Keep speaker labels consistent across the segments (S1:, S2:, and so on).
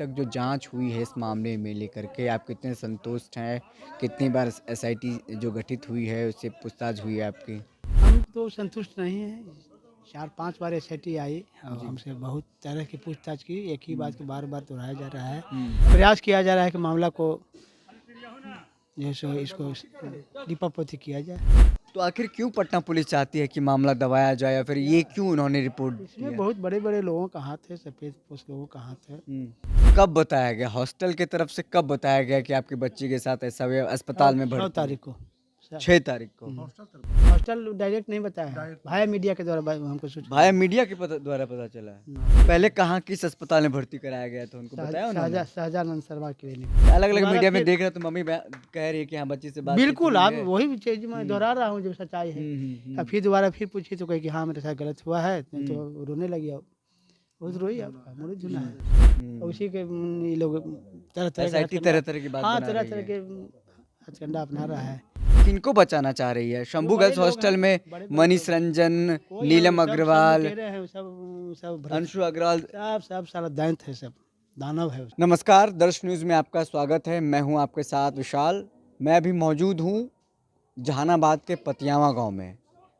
S1: तक जो जांच हुई है इस मामले में लेकर के आप कितने संतुष्ट हैं? कितनी बार एसआईटी जो गठित हुई है उससे पूछताछ हुई है आपकी?
S2: हम तो संतुष्ट नहीं हैं। 4-5 बार एसआईटी आई और
S1: जी।
S2: हमसे बहुत तरह की पूछताछ की। एक ही बात को बार-बार दोहराया जा रहा है।
S1: हुँ।
S2: प्रयास किया जा रहा है कि मामला को जो है सो इसको लीपापोती किया जाए।
S1: तो आखिर क्यों पटना पुलिस चाहती है कि मामला दबाया जाए या फिर ये क्यों उन्होंने रिपोर्ट
S2: इसमें
S1: दिया?
S2: बहुत बड़े-बड़े लोगों का हाथ है, सफ़ेदपोश लोगों का हाथ है।
S1: कब बताया गया? हॉस्टल की तरफ से कब बताया गया कि आपकी बच्ची के साथ ऐसा हुआ अस्पताल में
S2: 6
S1: भर्ती है?
S2: तारीख को। स
S1: 6 तारीख को।
S2: हॉस्टल डायरेक्ट नहीं बताया है। भाया मीडिया के द्वारा हमको सूचना
S1: भाया
S2: मिली।
S1: मीडिया के द्वारा पता चला है।
S2: हुँ।
S1: पहले कहाँ किस अस्पताल में भर्ती कराया गया था उनको बताया उन्होंने?
S2: शाहजहां शर्मा क्लिनिक।
S1: अलग-अलग
S2: दोबारा
S1: मीडिया में
S2: फिर
S1: देख रहा तो मम्मी कह रही है कि हाँ बच्ची से बातचीत
S2: बिल्कुल,
S1: हुई
S2: आप
S1: है।
S2: वही चीज़ मैं
S1: हुँ।
S2: दोहरा रहा हूँ जो सच्चाई है। फिर दोबारा फिर पूछी तो कही कि हाँ, मेरे साथ गलत हुआ है, तो रोने लगी अब। बहुत रोई अब, मुड़ी धुना है। और उसी के ये लोग तरह-तरह के
S1: एसआईटी
S2: हथकंडा,
S1: तरह-तरह की बात
S2: हाँ,
S1: बना रही
S2: तरह-तरह
S1: है।
S2: के हथकंडा अपना रहा है।
S1: किनको बचाना चाह रही है?
S2: जो
S1: शंभू
S2: बड़े
S1: गर्ल्स
S2: लोग
S1: हॉस्टल
S2: हैं,
S1: में
S2: बड़े-बड़े
S1: मनीष
S2: लोग,
S1: रंजन,
S2: कोई
S1: नीलम
S2: सब
S1: अग्रवाल,
S2: लुटेरे हैं, सब
S1: अंशु अग्रवाल।
S2: सब साला दैंत है सब, दानव है।
S1: नमस्कार, दर्श न्यूज़ में आपका स्वागत है। मैं हूं आपके साथ विशाल। मैं अभी मौजूद हूं जहानाबाद के पतियावा गांव में।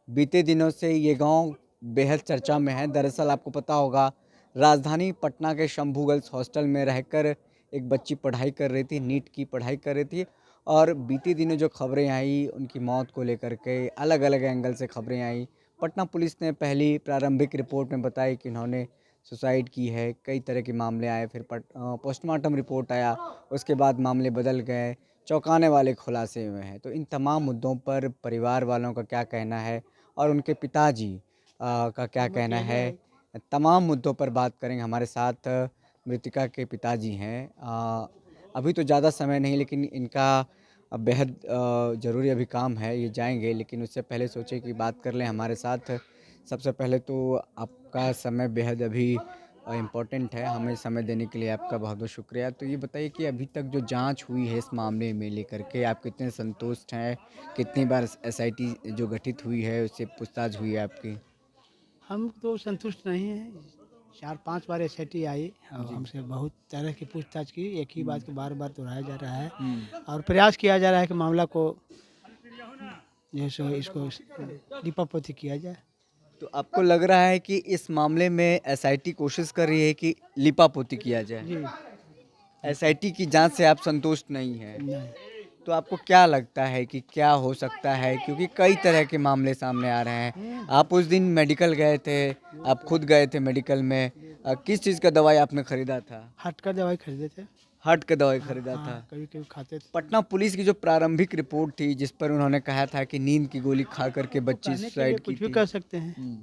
S1: बीते दिनों से ये गांव बेहद चर्चा में है। दरअसल आपको पता होगा राजधानी पटना के शंभू गर्ल्स हॉस्टल में रहकर एक बच्ची पढ़ाई कर रही थी, नीट की पढ़ाई कर रही थी और बीते दिनों जो खबरें आई उनकी मौत को लेकर के अलग अलग एंगल से खबरें आई। पटना पुलिस ने पहली प्रारंभिक रिपोर्ट में बताई कि इन्होंने सुसाइड की है। कई तरह के मामले आए, फिर पोस्टमार्टम रिपोर्ट आया, उसके बाद मामले बदल गए, चौंकाने वाले खुलासे हुए हैं। तो इन तमाम मुद्दों पर परिवार वालों का क्या कहना है और उनके पिताजी का क्या कहना है, तमाम मुद्दों पर बात करेंगे। हमारे साथ मृतिका के पिताजी हैं। अभी तो ज़्यादा समय नहीं लेकिन इनका बेहद ज़रूरी अभी काम है, ये जाएंगे लेकिन उससे पहले सोचे कि बात कर लें हमारे साथ। सबसे पहले तो आपका समय बेहद अभी इम्पोर्टेंट है, हमें समय देने के लिए आपका बहुत बहुत शुक्रिया। तो ये बताइए कि अभी तक जो जांच हुई है इस मामले में लेकर के आप कितने संतुष्ट हैं? कितनी बार एसआईटी जो गठित हुई है उससे पूछताछ हुई है आपकी?
S2: हम तो संतुष्ट नहीं हैं। 4-5 बार एसआईटी आई और
S1: जी।
S2: हमसे बहुत तरह की पूछताछ की। एक ही बात को बार-बार दोहराया जा रहा है
S1: हुँ।
S2: और प्रयास किया जा रहा है कि मामला को जो है सो इसको लीपापोती किया जाए।
S1: तो आपको लग रहा है कि इस मामले में एसआईटी कोशिश कर रही है कि लिपापोती किया जाए?
S2: जी,
S1: एसआईटी की जांच से आप संतुष्ट नहीं हैं?
S2: नहीं।
S1: तो आपको क्या लगता है कि क्या हो सकता है? क्योंकि कई तरह के मामले सामने आ रहे हैं।
S2: हुँ,
S1: आप उस दिन मेडिकल गए थे, आप खुद गए थे मेडिकल में। किस चीज़ का दवाई आपने खरीदा था?
S2: हट कर दवाई खरीदे थे।
S1: हार्ट का दवाई
S2: हाँ,
S1: खरीदा था।
S2: हाँ, कभी-कभी खाते थे।
S1: पटना पुलिस की जो प्रारंभिक रिपोर्ट थी जिस पर उन्होंने कहा था कि नींद की गोली खा कर के
S2: हम तो
S1: बच्ची
S2: कहने के लिए
S1: सुसाइड की
S2: कुछ भी
S1: थी।
S2: कर सकते हैं।
S1: हुँ,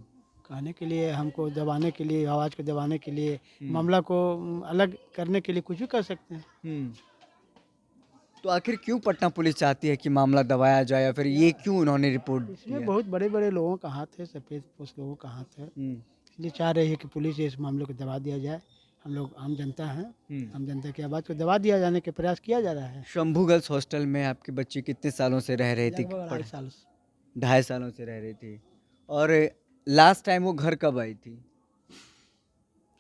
S2: कहने के लिए, हमको दबाने के लिए, आवाज़ को दबाने के लिए,
S1: हुँ,
S2: मामला को अलग करने के लिए कुछ भी कर सकते हैं।
S1: हुँ। तो आखिर क्यों पटना पुलिस चाहती है कि मामला दबाया जाए या फिर ये क्यों उन्होंने रिपोर्ट
S2: इसमें
S1: दिया?
S2: बहुत बड़े-बड़े लोगों का हाथ है, सफ़ेदपोश लोगों का हाथ है।
S1: हुँ,
S2: इसलिए चाह रही है कि पुलिस इस मामले को दबा दिया जाए। हम लोग आम जनता हैं,
S1: हुँ।
S2: आम जनता की आवाज़ को दबा दिया जाने के प्रयास किया जा रहा है।
S1: शंभू गर्ल्स हॉस्टल में आपकी बच्ची कितने सालों से रह रही थी?
S2: लगभग 2.5 साल से।
S1: ढाई सालों से रह रही थी और लास्ट टाइम वो घर कब आई थी?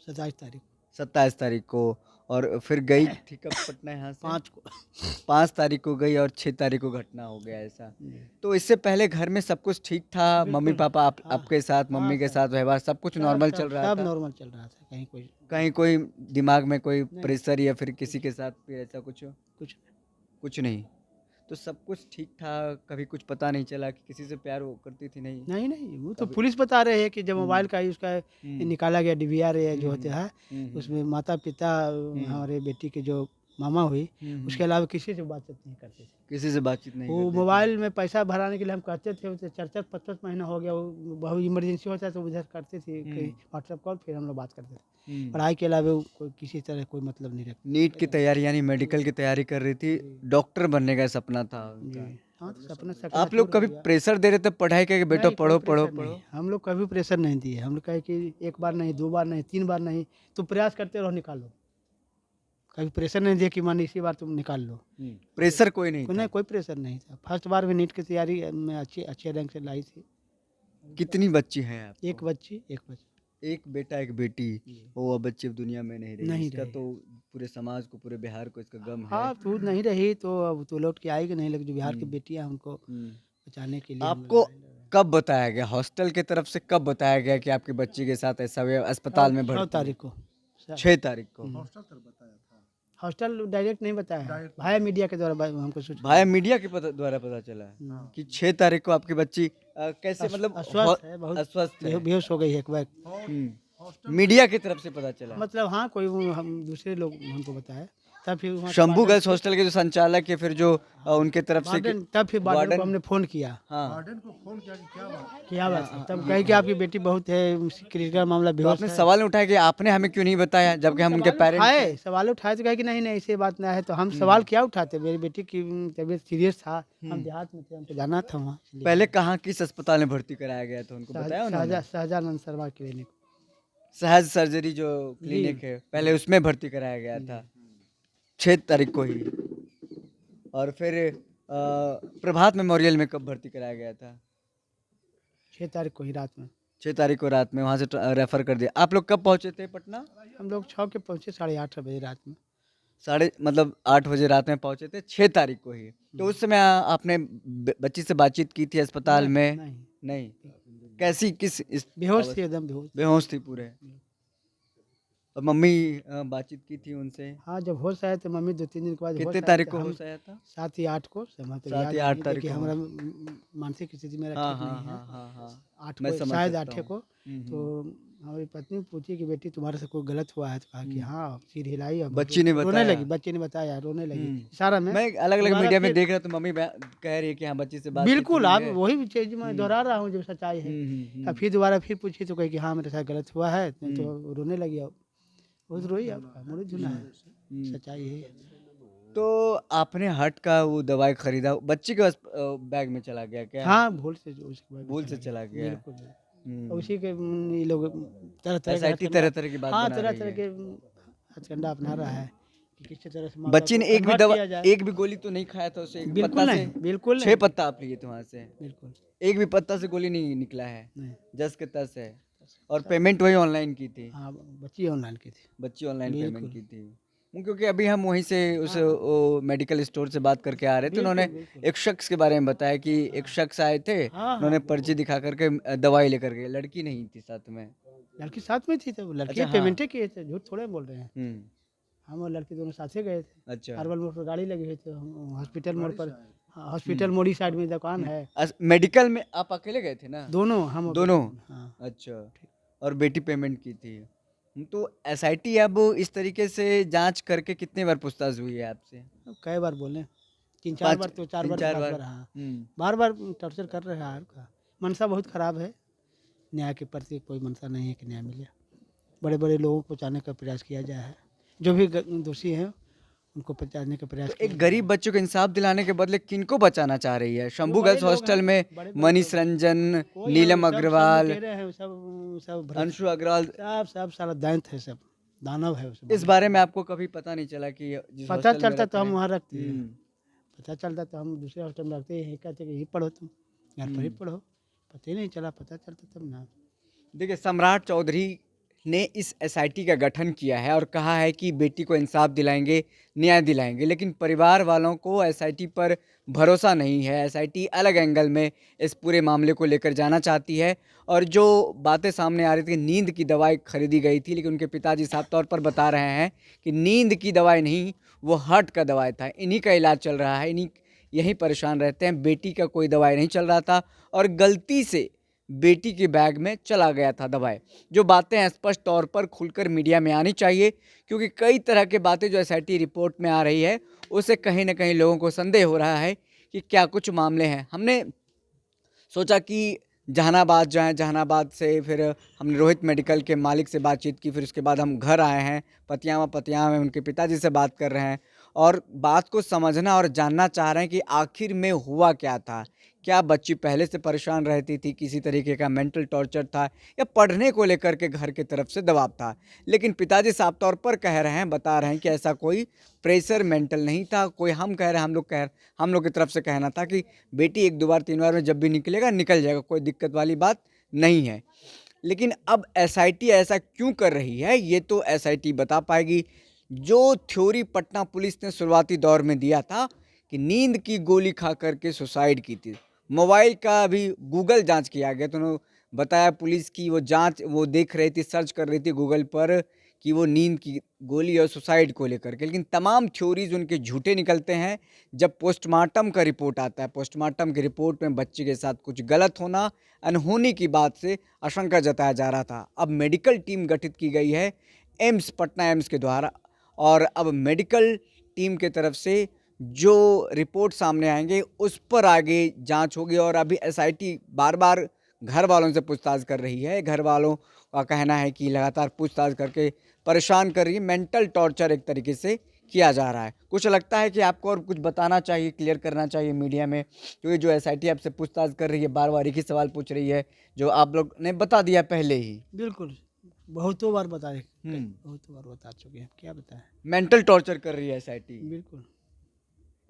S2: 27 तारीख
S1: 27 तारीख को। और फिर गई थी कब पटना यहाँ से?
S2: 5 को।
S1: 5 तारीख को गई और 6 तारीख को घटना हो गया ऐसा।
S2: जी,
S1: तो इससे पहले घर में सब कुछ ठीक था?
S2: बिल्कुल।
S1: मम्मी-पापा
S2: हाँ,
S1: आपके साथ,
S2: हाँ,
S1: मम्मी के
S2: सब
S1: साथ व्यवहार सब कुछ
S2: सब
S1: नॉर्मल
S2: सब
S1: चल रहा
S2: सब
S1: था?
S2: नॉर्मल चल रहा था, कहीं कोई
S1: कहीं कोई दिमाग में कोई
S2: नहीं,
S1: प्रेशर या फिर किसी के साथ भी ऐसा कुछ?
S2: कुछ
S1: कुछ नहीं। तो सब कुछ ठीक था, कभी कुछ पता नहीं चला कि किसी से प्यार वो करती थी नहीं?
S2: नहीं, नहीं, वो तो
S1: कभी
S2: पुलिस बता रही है कि जब
S1: हुँ,
S2: मोबाइल का ही उसका
S1: हुँ,
S2: निकाला गया डीवीआर या
S1: हुँ,
S2: जो
S1: हुँ,
S2: होता है,
S1: हुँ, हुँ,
S2: उसमें माता-पिता
S1: हुँ,
S2: हमारे बेटी के जो मामा हुई,
S1: हुँ, हुँ।
S2: उसके अलावा किसी से बातचीत नहीं करते थे।
S1: किसी से बातचीत नहीं
S2: वो
S1: करते थे।
S2: मोबाइल में पैसा भराने के लिए हम कहते थे, उसे 4-4 5-5 महीना हो गया, वो बहुत इमरजेंसी होता है तो उधर करते थे कहीं
S1: हुँ,
S2: व्हाट्सएप कॉल, फिर हम लोग बात करते थे।
S1: हुँ।
S2: पढ़ाई के अलावा वो कोई किसी तरह कोई मतलब नहीं
S1: नीट की
S2: रखते।
S1: तैयारी यानी मेडिकल की तैयारी कर रही थी,
S2: जी,
S1: डॉक्टर बनने का सपना था
S2: जी।
S1: उनका।
S2: हाँ, तो सपना
S1: आप लोग
S2: चकनाचूर हो
S1: कभी
S2: गया।
S1: प्रेशर दे रहे थे पढ़ाई का कि बेटा
S2: नहीं, कोई
S1: पढ़ो, पढ़ो,
S2: प्रेशर नहीं।
S1: पढ़ो?
S2: हम लोग कभी प्रेशर नहीं दिए। हम लोग कहे कि 1 बार नहीं, 2 बार नहीं, 3 बार नहीं, तुम प्रयास करते रहो, निकालो। कभी प्रेशर नहीं दिया कि मान इसी बार तुम निकाल लो।
S1: हुँ। प्रेशर कोई नहीं
S2: नहीं,
S1: था।
S2: कोई प्रेशर नहीं था। फर्स्ट बार में नीट की तैयारी में अच्छे अच्छे रैंक से लाई थी।
S1: कितनी बच्ची हैं
S2: एक
S1: आपको?
S2: बच्ची, एक बच्चा।
S1: एक बेटा, एक बेटी।
S2: जी।
S1: वो अब बच्ची अब दुनिया में नहीं रही।
S2: नहीं
S1: इसका
S2: रही
S1: तो
S2: है।
S1: पूरे समाज को, पूरे बिहार को इसका गम है।
S2: हाँ, तू नहीं रही तो अब तो लौट के आएगी नहीं, लेकिन जो बिहार की
S1: हम्म,
S2: बेटियां हैं, उनको
S1: हम्म।
S2: बचाने के लिए हम लोग
S1: आपको
S2: लड़ाई लड़ रहे हैं।
S1: कब बताया गया, हॉस्टल की तरफ से कब बताया गया कि आपकी बच्ची के साथ ऐसा हुआ, अस्पताल में
S2: 6
S1: भर्ती है?
S2: तारीख को
S1: 6 तारीख को।
S2: हॉस्टल डायरेक्ट नहीं बताया है, भाया मीडिया के द्वारा हमको सूचना
S1: भाया मीडिया के द्वारा पता चला है कि 6 तारीख को आपकी बच्ची कैसे मतलब
S2: अस्वस्थ है, बहुत
S1: अस्वस्थ है।
S2: बेहोश हो गई है एक बार।
S1: मीडिया की तरफ से पता चला।
S2: मतलब हाँ, कोई हम दूसरे लोग हमको बताया, तब फिर वहाँ
S1: शंभू गर्ल्स हॉस्टल के जो संचालक है, फिर जो उनके तरफ से
S2: वार्डन, तब फिर वार्डन को
S1: वार्डन-
S2: हमने फ़ोन किया।
S1: हाँ,
S2: क्या बात है, तब कहे कि आपकी बेटी बहुत है क्रिटिकल मामला,
S1: तो
S2: बेहोश
S1: आपने
S2: है।
S1: सवाल उठाया कि आपने हमें क्यों नहीं बताया, जबकि हम उनके पेरेंट्स।
S2: सवाल उठाए तो कहे कि नहीं नहीं ऐसी बात ना है, तो हम सवाल क्या उठाते, मेरी बेटी की तबीयत सीरियस था, हम देहात में थे, हमको जाना था वहाँ, इसलिए।
S1: पहले कहाँ किस अस्पताल में भर्ती कराया गया था, उनको बताया उन्होंने?
S2: सहजानंद शर्मा क्लिनिक।
S1: सहज सर्जरी जो क्लिनिक है, पहले उसमें भर्ती कराया गया था 6 तारीख को ही। और फिर प्रभात मेमोरियल में कब भर्ती कराया गया था?
S2: 6 तारीख को ही रात में।
S1: 6 तारीख को रात में वहाँ से रेफर कर दिया। आप लोग कब पहुँचे थे पटना?
S2: हम लोग 6 के पहुँचे, 8:30 बजे रात में।
S1: साढ़े मतलब 8 बजे रात में पहुँचे थे 6 तारीख को ही। तो उस समय आपने बच्ची से बातचीत की थी अस्पताल में?
S2: नहीं,
S1: नहीं। कैसी किस इस
S2: बेहोश थी, एकदम बेहोश।
S1: बेहोश थी पूरे। और मम्मी बातचीत की थी उनसे?
S2: हाँ, जब होश आया तो मम्मी 2-3 दिन के बाद
S1: कितने
S2: होश आया,
S1: तारीख
S2: तो
S1: को
S2: हम
S1: होश आया था?
S2: 7 या 8 को, समय तो
S1: 7
S2: याद
S1: या 8
S2: नहीं,
S1: तारीख
S2: क्योंकि
S1: को।
S2: हमारा मानसिक स्थिति मेरा
S1: हाँ,
S2: ठीक
S1: हाँ,
S2: नहीं है।
S1: हाँ, हाँ, हाँ।
S2: 8
S1: मैं
S2: को,
S1: समझ
S2: शायद
S1: सकता
S2: 8
S1: हूँ।
S2: को, तो हमारी पत्नी पूछी कि बेटी तुम्हारे से कोई गलत हुआ है, तो कहा कि हाँ, सिर हिलाई और
S1: बच्ची ने
S2: रोने
S1: बताया?
S2: लगी, बच्ची ने बताया, रोने लगी, इशारा में।
S1: मैं अलग-अलग
S2: दोबारा
S1: मीडिया में
S2: फिर-
S1: देख रहा तो मम्मी कह रही है कि हाँ बच्ची से बातचीत
S2: बिल्कुल,
S1: हुई
S2: आप
S1: है।
S2: वही चीज मैं दोहरा रहा हूँ जो सच्चाई है। अब फिर दोबारा फिर पूछी तो कही कि हाँ मेरे साथ गलत हुआ है, तो रोने लगी, अब बहुत रोई, अब मुझे धुना है, सच्चाई यही है।
S1: तो आपने हट का वो दवाई खरीदा, बच्ची के बैग में चला गया क्या?
S2: हाँ, भूल से जो उसके बाद
S1: भूल से चला गया।
S2: बिल्कुल, बिल्कुल। और उसी के ये लोग तरह तरह के
S1: SIT तरह-तरह की बात
S2: हाँ,
S1: बना
S2: तरह
S1: रही
S2: तरह
S1: है।
S2: के हथकंडा अपना रहा है कि किस तरह से मामला
S1: बच्ची ने
S2: को
S1: एक भी
S2: convert
S1: दवा,
S2: किया जाए।
S1: एक भी गोली तो नहीं खाया था उसे? एक
S2: बिल्कुल
S1: पत्ता
S2: नहीं,
S1: से
S2: बिल्कुल
S1: 6
S2: नहीं,
S1: पत्ता आप लिए थे वहाँ से?
S2: बिल्कुल
S1: एक भी पत्ता से गोली नहीं निकला है?
S2: नहीं।
S1: जस के तस है। और पेमेंट वही ऑनलाइन की थी?
S2: हाँ, बच्ची ऑनलाइन की थी।
S1: बच्ची ऑनलाइन पेमेंट
S2: बिल्कुल।
S1: की थी। क्योंकि अभी हम वहीं से उस मेडिकल स्टोर से बात करके आ रहे थे, उन्होंने
S2: बिल्कुल।
S1: एक शख्स के बारे में बताया कि एक शख्स आए थे,
S2: हाँ,
S1: उन्होंने पर्ची दिखा करके दवाई लेकर गए, लड़की नहीं थी साथ में।
S2: लड़की साथ में थी, तो लड़की
S1: अच्छा, हाँ।
S2: पेमेंटे किए थे, झूठ थोड़े बोल रहे हैं।
S1: हम्म,
S2: हम और लड़की दोनों साथ ही गए थे।
S1: अच्छा।
S2: अरवल मोड़ पर गाड़ी लगी हुई थी, हॉस्पिटल मोड़ पर, हाँ, हॉस्पिटल मोड़ी साइड में दुकान है।
S1: मेडिकल में आप अकेले गए थे ना?
S2: दोनों हम और
S1: दोनों?
S2: बेटी, हाँ।
S1: अच्छा। और बेटी पेमेंट की थी। तो SIT अब इस तरीके से जांच करके कितनी बार पूछताछ हुई है आपसे?
S2: अब कई बार बोले, 3-4 बार, तो 4 बार,
S1: 3-4
S2: 5
S1: बार।
S2: बार, हाँ। बार बार टॉर्चर कर रहे हैं आपका, मनसा बहुत खराब है, न्याय के प्रति कोई मनसा नहीं है कि न्याय मिले। बड़े बड़े लोगों को बचाने का प्रयास किया जाए है, जो भी दोषी हैं उनको बचाने का प्रयास
S1: तो
S2: किया
S1: एक गरीब बच्चों को इंसाफ दिलाने के बदले किनको बचाना चाह रही है? शंभू
S2: बड़े
S1: गर्ल्स
S2: लोग
S1: हॉस्टल
S2: हैं,
S1: में
S2: बड़े बड़े
S1: मनीष
S2: लोग।
S1: रंजन,
S2: कोई
S1: नीलम
S2: सब
S1: अग्रवाल,
S2: लुटेरे हैं, सब भ्रष्ट,
S1: अंशु अग्रवाल,
S2: सब सारा दैंत है, सब दानव है उसमें।
S1: इस बारे में आपको कभी पता नहीं चला कि जिस
S2: पता
S1: हॉस्टल में
S2: चलता
S1: रहते
S2: तो हम
S1: हैं?
S2: वहाँ रखते हैं,
S1: हम्म,
S2: पता चलता तो हम दूसरे हॉस्टल में रखते हैं, कहते कि यहीं पढ़ो तुम, घर पर ही पढ़ो, पता ही नहीं चला, पता चलता तब ना।
S1: देखिए, सम्राट चौधरी ने इस SIT का गठन किया है और कहा है कि बेटी को इंसाफ दिलाएंगे, न्याय दिलाएंगे, लेकिन परिवार वालों को SIT पर भरोसा नहीं है। SIT अलग एंगल में इस पूरे मामले को लेकर जाना चाहती है। और जो बातें सामने आ रही थी, नींद की दवाई खरीदी गई थी, लेकिन उनके पिताजी साफ तौर पर बता रहे हैं कि नींद की दवाई नहीं, वो हार्ट का दवाई था, इन्हीं का इलाज चल रहा है, यहीं परेशान रहते हैं। बेटी का कोई दवाई नहीं चल रहा था और गलती से बेटी के बैग में चला गया था दवाई। जो बातें हैं स्पष्ट तौर पर खुलकर मीडिया में आनी चाहिए, क्योंकि कई तरह की बातें जो SIT रिपोर्ट में आ रही है, उससे कहीं ना कहीं लोगों को संदेह हो रहा है कि क्या कुछ मामले हैं। हमने सोचा कि जहानाबाद जाएं, जहानाबाद से फिर हमने रोहित मेडिकल के मालिक से बातचीत की, फिर उसके बाद हम घर आए हैं पतियामा में, उनके पिताजी से बात कर रहे हैं और बात को समझना और जानना चाह रहे हैं कि आखिर में हुआ क्या था। क्या बच्ची पहले से परेशान रहती थी, किसी तरीके का मेंटल टॉर्चर था, या पढ़ने को लेकर के घर की तरफ से दबाव था? लेकिन पिताजी साफ तौर पर कह रहे हैं, बता रहे हैं कि ऐसा कोई प्रेशर मेंटल नहीं था। कोई हम कह रहे हैं, हम लोग की तरफ से कहना था कि बेटी 1-2 बार 3 बार में जब भी निकलेगा निकल जाएगा, कोई दिक्कत वाली बात नहीं है। लेकिन अब SIT ऐसा क्यों कर रही है, ये तो SIT बता पाएगी। जो थ्योरी पटना पुलिस ने शुरुआती दौर में दिया था कि नींद की गोली खा करके सुसाइड की थी, मोबाइल का भी गूगल जांच किया गया तो उन्होंने बताया पुलिस की वो जांच वो देख रही थी, सर्च कर रही थी गूगल पर कि वो नींद की गोली और सुसाइड को लेकर के, लेकिन तमाम थ्योरीज उनके झूठे निकलते हैं। जब पोस्टमार्टम का रिपोर्ट आता है, पोस्टमार्टम की रिपोर्ट में बच्चे के साथ कुछ गलत होना, अनहोनी की बात से आशंका जताया जा रहा था। अब मेडिकल टीम गठित की गई है एम्स, पटना एम्स के द्वारा, और अब मेडिकल टीम के तरफ से जो रिपोर्ट सामने आएंगे उस पर आगे जांच होगी। और अभी एसआईटी बार बार घर वालों से पूछताछ कर रही है। घर वालों का कहना है कि लगातार पूछताछ करके परेशान कर रही है, मेंटल टॉर्चर एक तरीके से किया जा रहा है। कुछ लगता है कि आपको और कुछ बताना चाहिए, क्लियर करना चाहिए मीडिया में, क्योंकि जो एसआईटी आपसे पूछताछ कर रही है बार बार एक ही सवाल पूछ रही है जो आप लोग ने बता दिया पहले ही।
S2: बिल्कुल, बहुतों बार बहुतों बार बता चुके हैं, क्या बताएं।
S1: मेंटल टॉर्चर कर रही है एसआईटी।
S2: बिल्कुल।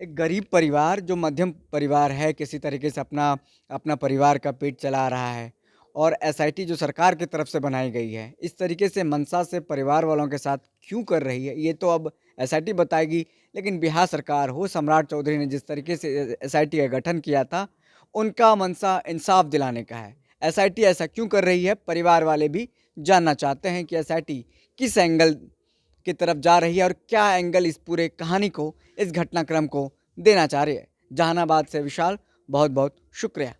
S1: एक गरीब परिवार जो मध्यम परिवार है, किसी तरीके से अपना अपना परिवार का पेट चला रहा है, और एसआईटी जो सरकार की तरफ से बनाई गई है इस तरीके से मंशा से परिवार वालों के साथ क्यों कर रही है ये तो अब एसआईटी बताएगी। लेकिन बिहार सरकार हो, सम्राट चौधरी ने जिस तरीके से एसआईटी का गठन किया था, उनका मंशा इंसाफ दिलाने का है। एसआईटी ऐसा क्यों कर रही है, परिवार वाले भी जानना चाहते हैं कि एसआईटी किस एंगल की तरफ जा रही है और क्या एंगल इस पूरे कहानी को, इस घटनाक्रम को देना चाह रही है। जहानाबाद से विशाल, बहुत बहुत शुक्रिया।